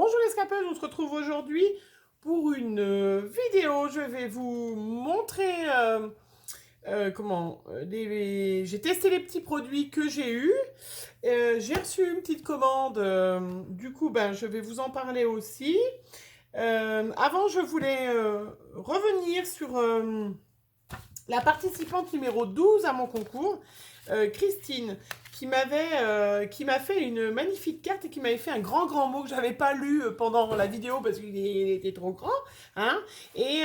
Bonjour les scapeurs, on se retrouve aujourd'hui pour une vidéo. Je vais vous montrer j'ai testé les petits produits que j'ai eus. J'ai reçu une petite commande, du coup je vais vous en parler aussi. Avant je voulais revenir sur la participante numéro 12 à mon concours, Christine, qui m'a fait une magnifique carte et qui m'avait fait un grand mot que je n'avais pas lu pendant la vidéo parce qu'il était trop grand. Hein. Et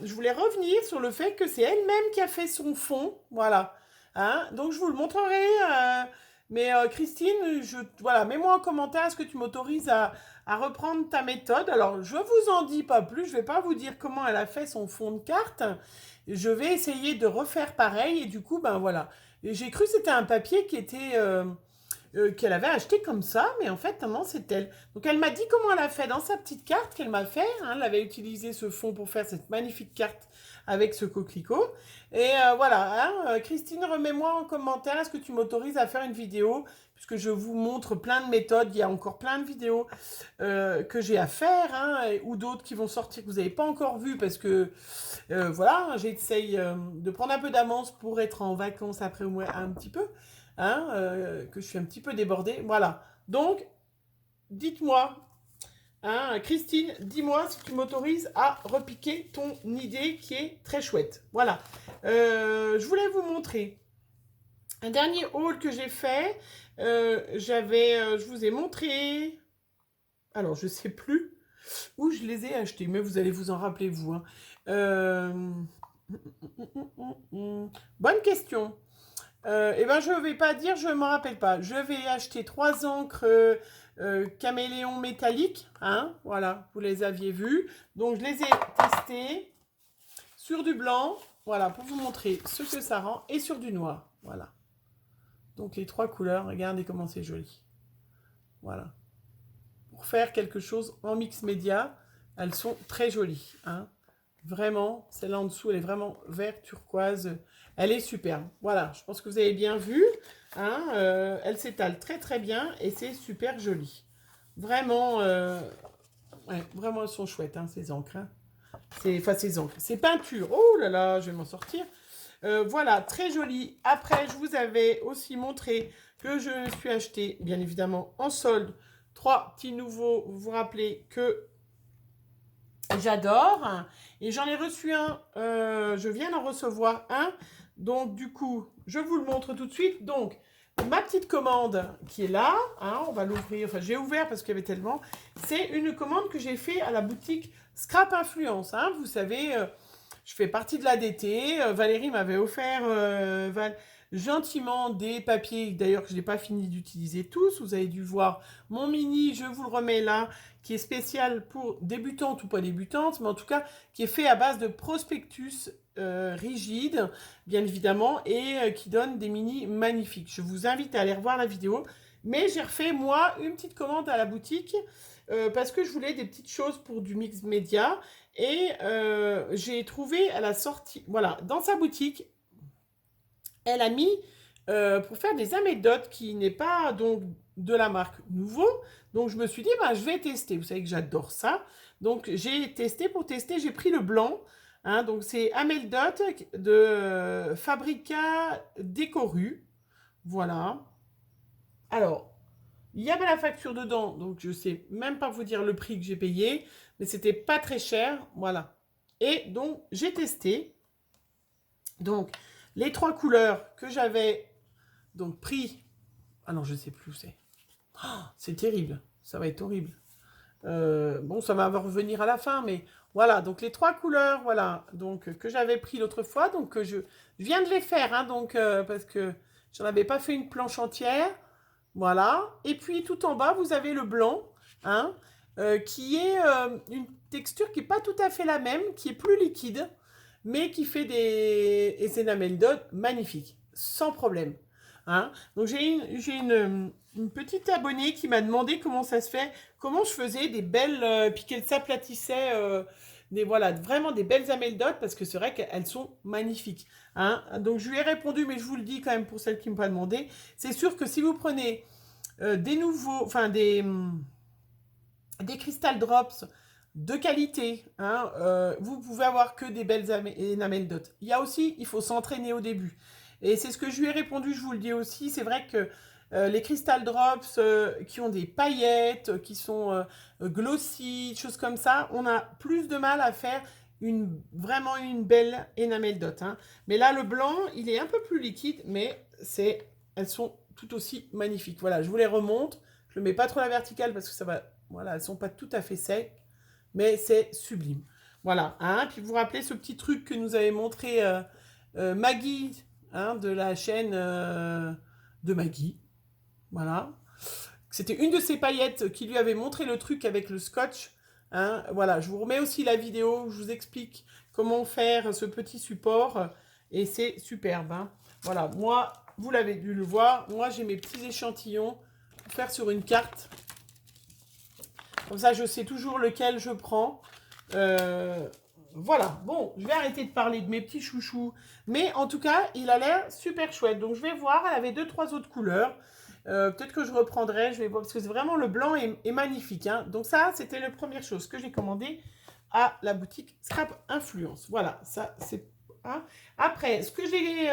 je voulais revenir sur le fait que c'est elle-même qui a fait son fond. Voilà. Hein. Donc je vous le montrerai. Christine, voilà, mets-moi en commentaire, est-ce que tu m'autorises à reprendre ta méthode? Alors, je vous en dis pas plus, je vais pas vous dire comment elle a fait son fond de carte. Je vais essayer de refaire pareil et du coup, voilà. J'ai cru que c'était un papier qui était qu'elle avait acheté comme ça, mais en fait, non, c'est elle. Donc, elle m'a dit comment elle a fait dans sa petite carte qu'elle m'a fait. Hein, elle avait utilisé ce fond pour faire cette magnifique carte avec ce coquelicot. Et voilà, hein, Christine, remets-moi en commentaire, est-ce que tu m'autorises à faire une vidéo? Puisque je vous montre plein de méthodes, il y a encore plein de vidéos que j'ai à faire, hein, ou d'autres qui vont sortir que vous n'avez pas encore vues, parce que voilà, j'essaye de prendre un peu d'avance pour être en vacances après au moins un petit peu, hein, que je suis un petit peu débordée. Voilà, donc dites-moi, hein, Christine, dis-moi si tu m'autorises à repiquer ton idée qui est très chouette. Voilà, je voulais vous montrer un dernier haul que j'ai fait. Je vous ai montré, alors je sais plus où je les ai achetés, mais vous allez vous en rappeler vous. Hein. Bonne question. Je ne vais pas dire, je ne me rappelle pas. Je vais acheter 3 encres caméléon métalliques. Hein, voilà, vous les aviez vues. Donc, je les ai testées sur du blanc. Voilà, pour vous montrer ce que ça rend. Et sur du noir. Voilà. Donc, les 3 couleurs. Regardez comment c'est joli. Voilà. Pour faire quelque chose en mix média, elles sont très jolies. Hein. Vraiment, celle-là en dessous, elle est vraiment vert turquoise. Elle est superbe. Voilà, je pense que vous avez bien vu. Hein, elle s'étale très bien et c'est super joli. Vraiment, ouais, vraiment, elles sont chouettes, hein, ces encres. Hein. Ces encres. Ces peintures. Oh là là, je vais m'en sortir. Voilà, très joli. Après, je vous avais aussi montré que je me suis acheté, bien évidemment, en solde, 3 petits nouveaux. Vous vous rappelez que j'adore. Et j'en ai reçu un, je viens d'en recevoir un. Donc, du coup, je vous le montre tout de suite. Donc, ma petite commande qui est là, hein, on va l'ouvrir. Enfin, j'ai ouvert parce qu'il y avait tellement. C'est une commande que j'ai fait à la boutique Scrap Influence. Hein. Vous savez, je fais partie de l'ADT. Valérie m'avait offert gentiment des papiers, d'ailleurs que je n'ai pas fini d'utiliser tous. Vous avez dû voir mon mini, je vous le remets là, qui est spécial pour débutantes ou pas débutantes, mais en tout cas qui est fait à base de prospectus rigide, bien évidemment, et qui donne des mini magnifiques. Je vous invite à aller revoir la vidéo. Mais j'ai refait, moi, une petite commande à la boutique parce que je voulais des petites choses pour du mix média. Et j'ai trouvé à la sortie, voilà, dans sa boutique, elle a mis pour faire des amédotes qui n'est pas donc de la marque Nouveau. Donc je me suis dit, je vais tester. Vous savez que j'adore ça. Donc j'ai testé, pour tester, j'ai pris le blanc. Hein, donc c'est Amédote de Fabrica Décoru. Voilà. Alors, il y avait la facture dedans, donc je ne sais même pas vous dire le prix que j'ai payé, mais c'était pas très cher. Voilà. Et donc j'ai testé. Donc, les 3 couleurs que j'avais donc pris. Ah non, je ne sais plus où c'est. Oh, c'est terrible. Ça va être horrible. Bon, ça va revenir à la fin, mais voilà. Donc, les 3 couleurs, voilà. Donc, que j'avais pris l'autre fois. Donc, je viens de les faire, hein, donc, parce que j'en avais pas fait une planche entière. Voilà. Et puis, tout en bas, vous avez le blanc, hein, qui est une texture qui n'est pas tout à fait la même, qui est plus liquide, mais qui fait des enameldotes magnifiques, sans problème. Hein. Donc j'ai une petite abonnée qui m'a demandé comment ça se fait, comment je faisais des belles, puis qu'elle s'aplatissait, voilà, vraiment des belles ameldotes, parce que c'est vrai qu'elles sont magnifiques. Hein. Donc je lui ai répondu, mais je vous le dis quand même pour celles qui ne m'ont pas demandé, c'est sûr que si vous prenez des nouveaux, enfin des Crystal Drops de qualité. Hein, vous pouvez avoir que des belles enamel dot. Il y a aussi, il faut s'entraîner au début. Et c'est ce que je lui ai répondu, je vous le dis aussi. C'est vrai que les Crystal Drops qui ont des paillettes, qui sont glossy, choses comme ça, on a plus de mal à faire vraiment une belle enamel dot. Hein. Mais là, le blanc, il est un peu plus liquide, mais elles sont tout aussi magnifiques. Voilà, je vous les remonte. Je ne mets pas trop la verticale parce que ça va... Voilà, elles ne sont pas tout à fait secs, mais c'est sublime. Voilà, hein, puis vous vous rappelez ce petit truc que nous avait montré Maggie, hein, de la chaîne de Maggie. Voilà. C'était une de ses paillettes qui lui avait montré le truc avec le scotch. Hein. Voilà, je vous remets aussi la vidéo où je vous explique comment faire ce petit support. Et c'est superbe. Hein. Voilà, moi, vous l'avez dû le voir. Moi, j'ai mes petits échantillons pour faire sur une carte. Comme ça, je sais toujours lequel je prends. Voilà. Bon, je vais arrêter de parler de mes petits chouchous. Mais en tout cas, il a l'air super chouette. Donc, je vais voir. Elle avait 2-3 autres couleurs. Peut-être que je reprendrai. Je vais voir parce que c'est vraiment le blanc est magnifique. Hein. Donc, ça, c'était la première chose que j'ai commandé à la boutique Scrap Influence. Voilà. Ça, c'est... Hein. Après, ce que j'ai...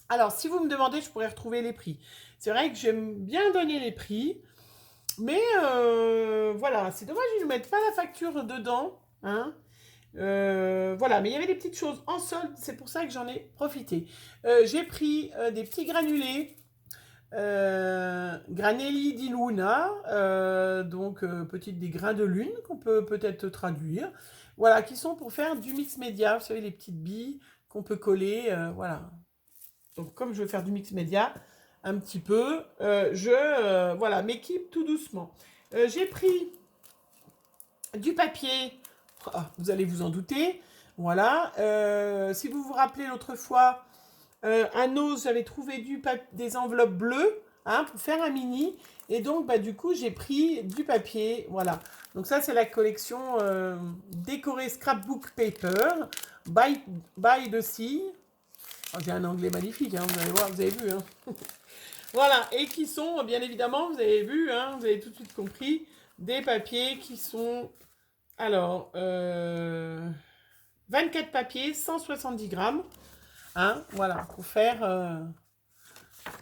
Alors, si vous me demandez, je pourrais retrouver les prix. C'est vrai que j'aime bien donner les prix. Mais voilà, c'est dommage qu'ils ne mettent pas la facture dedans. Hein. Voilà, mais il y avait des petites choses en solde, c'est pour ça que j'en ai profité. J'ai pris des petits granulés, Granelli di Luna, donc petites des grains de lune qu'on peut peut-être traduire. Voilà, qui sont pour faire du mix média, vous savez, les petites billes qu'on peut coller, voilà. Donc comme je veux faire du mix média, un petit peu, voilà, m'équipe tout doucement. J'ai pris du papier, vous allez vous en douter, voilà. Si vous vous rappelez l'autre fois, à Nose, j'avais trouvé des enveloppes bleues, hein, pour faire un mini, et donc bah, du coup j'ai pris du papier, voilà. Donc ça c'est la collection décorée Scrapbook Paper, by the Sea. Oh, j'ai un anglais magnifique, hein, vous allez voir, vous avez vu. Hein. Voilà, et qui sont, bien évidemment, vous avez vu, hein, vous avez tout de suite compris, des papiers qui sont, alors, 24 papiers, 170 grammes, hein, voilà, pour faire,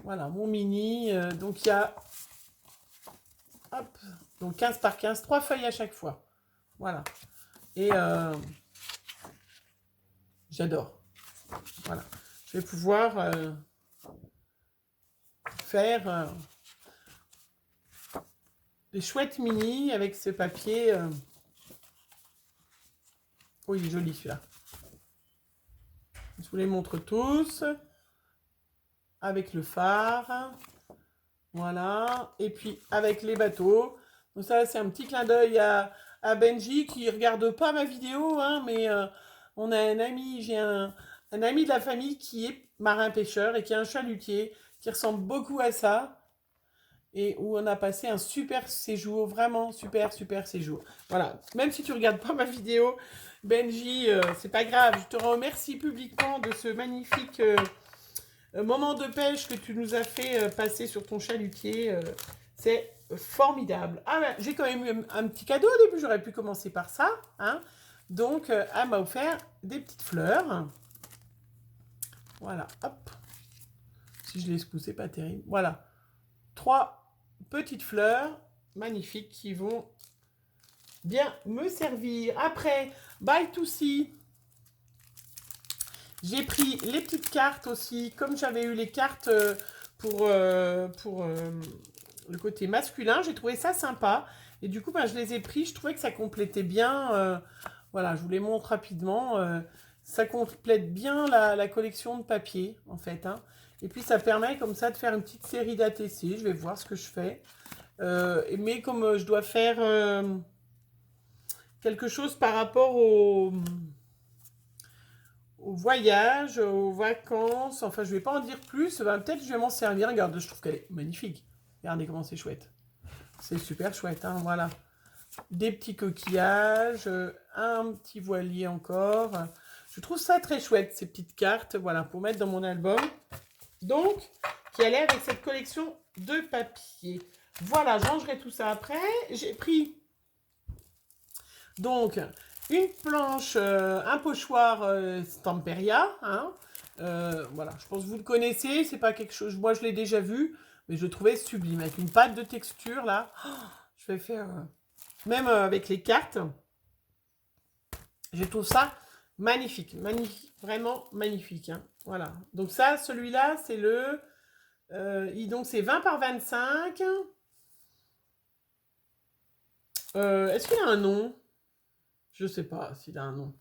voilà, mon mini, donc il y a, hop, donc 15 par 15, 3 feuilles à chaque fois, voilà, et j'adore, voilà, je vais pouvoir faire... des chouettes mini avec ce papier. Oh, il est joli celui-là. Je vous les montre tous. Avec le phare. Voilà. Et puis avec les bateaux. Donc ça, c'est un petit clin d'œil à Benji qui regarde pas ma vidéo. Hein, mais on a un ami, j'ai un ami de la famille qui est marin-pêcheur et qui a un chalutier qui ressemble beaucoup à ça. Et où on a passé un super séjour, vraiment super séjour. Voilà, même si tu regardes pas ma vidéo, Benji, c'est pas grave, je te remercie publiquement de ce magnifique moment de pêche que tu nous as fait passer sur ton chalutier. C'est formidable. Ah ben, j'ai quand même eu un petit cadeau au début, j'aurais pu commencer par ça. Hein. Donc, elle m'a offert des petites fleurs. Voilà, hop. Si je les secoue, c'est pas terrible. Voilà, 3 petites fleurs magnifiques qui vont bien me servir. Après, by to see, j'ai pris les petites cartes aussi, comme j'avais eu les cartes pour le côté masculin, j'ai trouvé ça sympa. Et du coup, ben, je les ai pris, je trouvais que ça complétait bien. Voilà, je vous les montre rapidement. Ça complète bien la collection de papier, en fait. Hein. Et puis, ça permet comme ça de faire une petite série d'ATC. Je vais voir ce que je fais. Mais comme je dois faire quelque chose par rapport au voyage, aux vacances, enfin, je ne vais pas en dire plus. Ben, peut-être que je vais m'en servir. Regarde, je trouve qu'elle est magnifique. Regardez comment c'est chouette. C'est super chouette, hein, voilà. Des petits coquillages, un petit voilier encore. Je trouve ça très chouette, ces petites cartes, voilà, pour mettre dans mon album. Donc, qui allait avec cette collection de papier. Voilà, je rangerai tout ça après. J'ai pris donc une planche, un pochoir Stamperia. Hein. Voilà, je pense que vous le connaissez. C'est pas quelque chose, moi je l'ai déjà vu, mais je le trouvais sublime. Avec une pâte de texture là. Oh, je vais faire, même avec les cartes, je trouve ça magnifique. Magnifique, vraiment magnifique. Hein. Voilà, donc ça, celui-là, c'est le... donc c'est 20 par 25. Est-ce qu'il a un nom? Je sais pas s'il a un nom.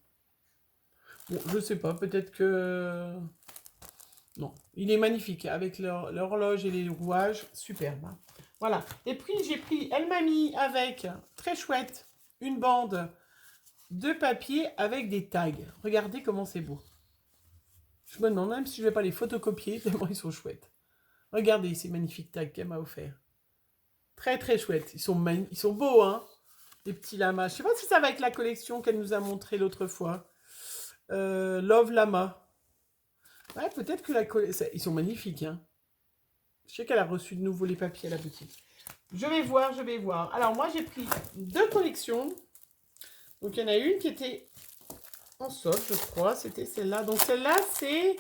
Bon, je sais pas, peut-être que... Non, il est magnifique, avec l'horloge et les rouages, superbe. Hein. Voilà, et puis j'ai pris, elle m'a mis avec, très chouette, une bande de papier avec des tags. Regardez comment c'est beau. Je me demande même si je vais pas les photocopier, tellement ils sont chouettes. Regardez ces magnifiques tags qu'elle m'a offert. Très très chouettes, ils sont beaux, hein. Les petits lamas. Je sais pas si ça va avec la collection qu'elle nous a montré l'autre fois. Love Lama. Ouais, peut-être que ils sont magnifiques. Hein. Je sais qu'elle a reçu de nouveau les papiers à la boutique. Je vais voir, je vais voir. Alors moi, j'ai pris 2 collections. Donc il y en a une qui était en solde, je crois. C'était celle-là. Donc celle-là, c'est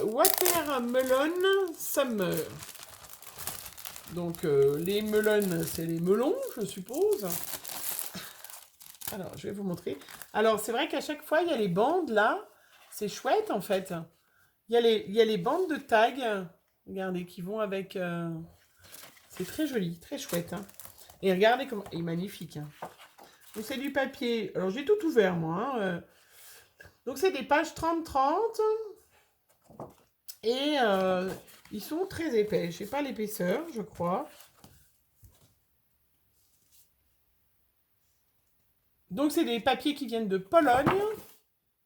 Watermelon Summer. Donc les melons, c'est les melons, je suppose. Alors, je vais vous montrer. Alors, c'est vrai qu'à chaque fois, il y a les bandes, là. C'est chouette, en fait. Il y a les bandes de tags, regardez, qui vont avec... C'est très joli, très chouette. Hein. Et regardez comment... Il est magnifique. Hein. Donc, c'est du papier. Alors, j'ai tout ouvert, moi. Hein. Donc, c'est des pages 30-30. Et ils sont très épais. Je sais pas l'épaisseur, je crois. Donc, c'est des papiers qui viennent de Pologne.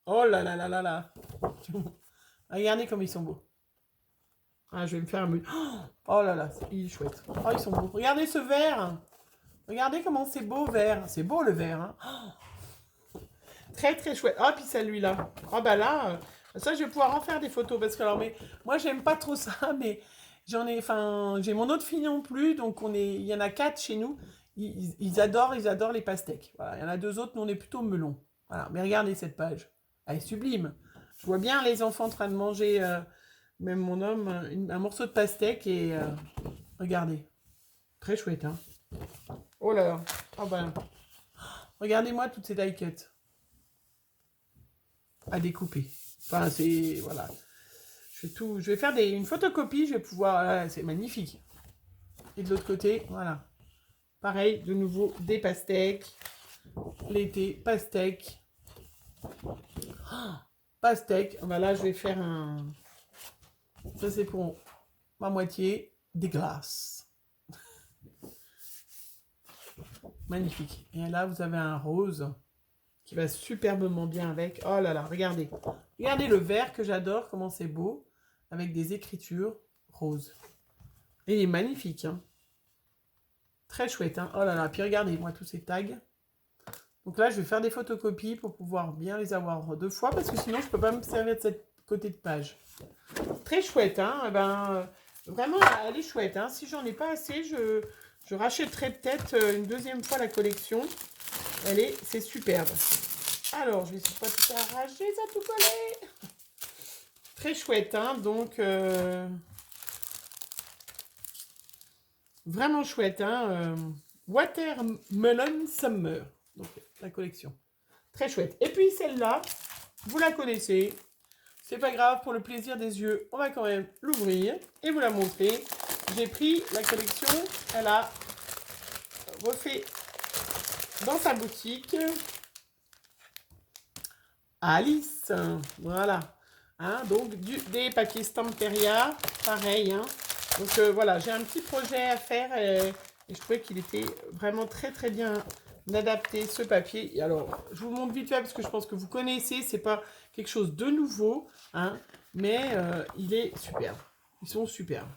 Oh là là là là là. Regardez comme ils sont beaux. Ah, je vais me faire un... Oh là là, il est chouette. Oh, ils sont beaux. Regardez ce vert. Regardez comment c'est beau, vert. C'est beau, le vert. Hein. Très, très chouette. Ah, puis celui-là. Ah, bah là, ça, je vais pouvoir en faire des photos. Parce que, alors, mais moi, j'aime pas trop ça, mais j'ai mon autre fille non plus. Donc, il y en a 4 chez nous. Ils adorent les pastèques. Voilà. Il y en a 2 autres, nous, on est plutôt melon. Voilà. Mais regardez cette page. Elle est sublime. Je vois bien les enfants en train de manger... Même mon homme, un morceau de pastèque et regardez, très chouette, hein. Oh là là, oh ben, regardez-moi toutes ces die cuts à découper. Enfin, c'est voilà, je vais faire une photocopie, je vais pouvoir, c'est magnifique. Et de l'autre côté, voilà, pareil, de nouveau des pastèques, l'été, pastèques, pastèques. Ben là, je vais faire un. Ça, c'est pour ma moitié des glaces. Magnifique. Et là, vous avez un rose qui va superbement bien avec. Oh là là, regardez. Regardez le vert que j'adore, comment c'est beau. Avec des écritures roses. Et il est magnifique. Hein. Très chouette. Hein. Oh là là. Puis regardez-moi tous ces tags. Donc là, je vais faire des photocopies pour pouvoir bien les avoir 2 fois. Parce que sinon, je ne peux pas me servir de cette côté de page. Très chouette, hein. Eh ben, vraiment, elle est chouette. Hein. Si j'en ai pas assez, je rachèterai peut-être une 2e fois la collection. C'est superbe. Alors, je vais essayer de pas tout arracher, ça tout collé. Très chouette, hein. Donc, vraiment chouette, hein. Watermelon Summer. Donc, la collection. Très chouette. Et puis, celle-là, vous la connaissez. C'est pas grave, pour le plaisir des yeux, on va quand même l'ouvrir et vous la montrer. J'ai pris la collection, elle a refait dans sa boutique Alice. Voilà. Hein, donc, des papiers Stamperia, pareil. Hein. Donc, voilà, j'ai un petit projet à faire et je trouvais qu'il était vraiment très, très bien adapté, ce papier. Et alors, je vous montre vite fait parce que je pense que vous connaissez, c'est pas quelque chose de nouveau, hein, mais il est superbe. Ils sont superbes.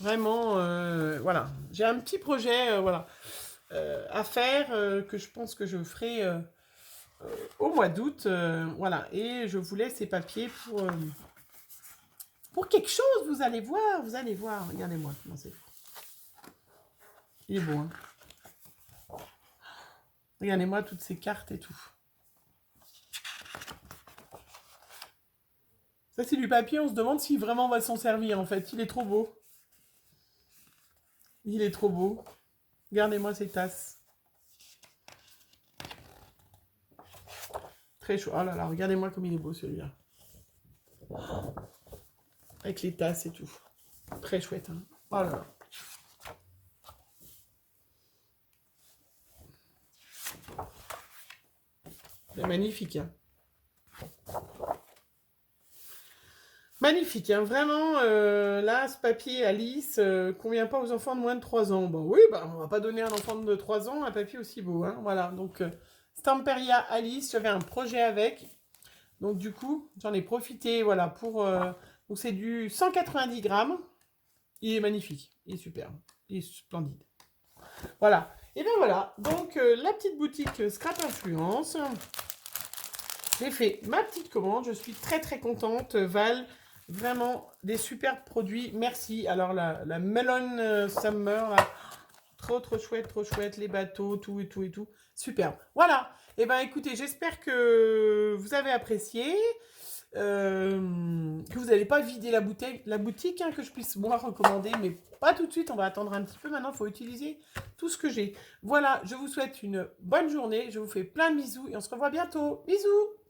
Vraiment, voilà. J'ai un petit projet, voilà, à faire que je pense que je ferai au mois d'août, voilà. Et je voulais ces papiers pour quelque chose. Vous allez voir, regardez-moi comment c'est. Il est beau, hein. Regardez-moi toutes ces cartes et tout. Ça, c'est du papier. On se demande si vraiment on va s'en servir, en fait. Il est trop beau. Il est trop beau. Regardez-moi ces tasses. Très chaud. Oh là là, regardez-moi comme il est beau, celui-là. Avec les tasses et tout. Très chouette, hein. Oh là là. C'est magnifique, hein. Magnifique, hein. Vraiment, là, ce papier Alice convient pas aux enfants de moins de 3 ans. Bon, oui, bah, on va pas donner à un enfant de 3 ans un papier aussi beau, hein. Voilà, donc Stamperia Alice, j'avais un projet avec. Donc du coup, j'en ai profité, voilà, pour... donc c'est du 190 grammes. Il est magnifique, il est superbe, il est splendide. Voilà, et bien voilà, donc la petite boutique Scrap Influence. J'ai fait ma petite commande, je suis très très contente, Val. Vraiment des super produits, merci. Alors la Melon Summer, là, trop chouette, les bateaux, tout et tout et tout. Superbe. Voilà. Et ben écoutez, j'espère que vous avez apprécié. Que vous n'allez pas vider la boutique, hein, que je puisse moi recommander, mais pas tout de suite, on va attendre un petit peu. Maintenant, il faut utiliser tout ce que j'ai. Voilà, je vous souhaite une bonne journée, je vous fais plein de bisous et on se revoit bientôt. Bisous!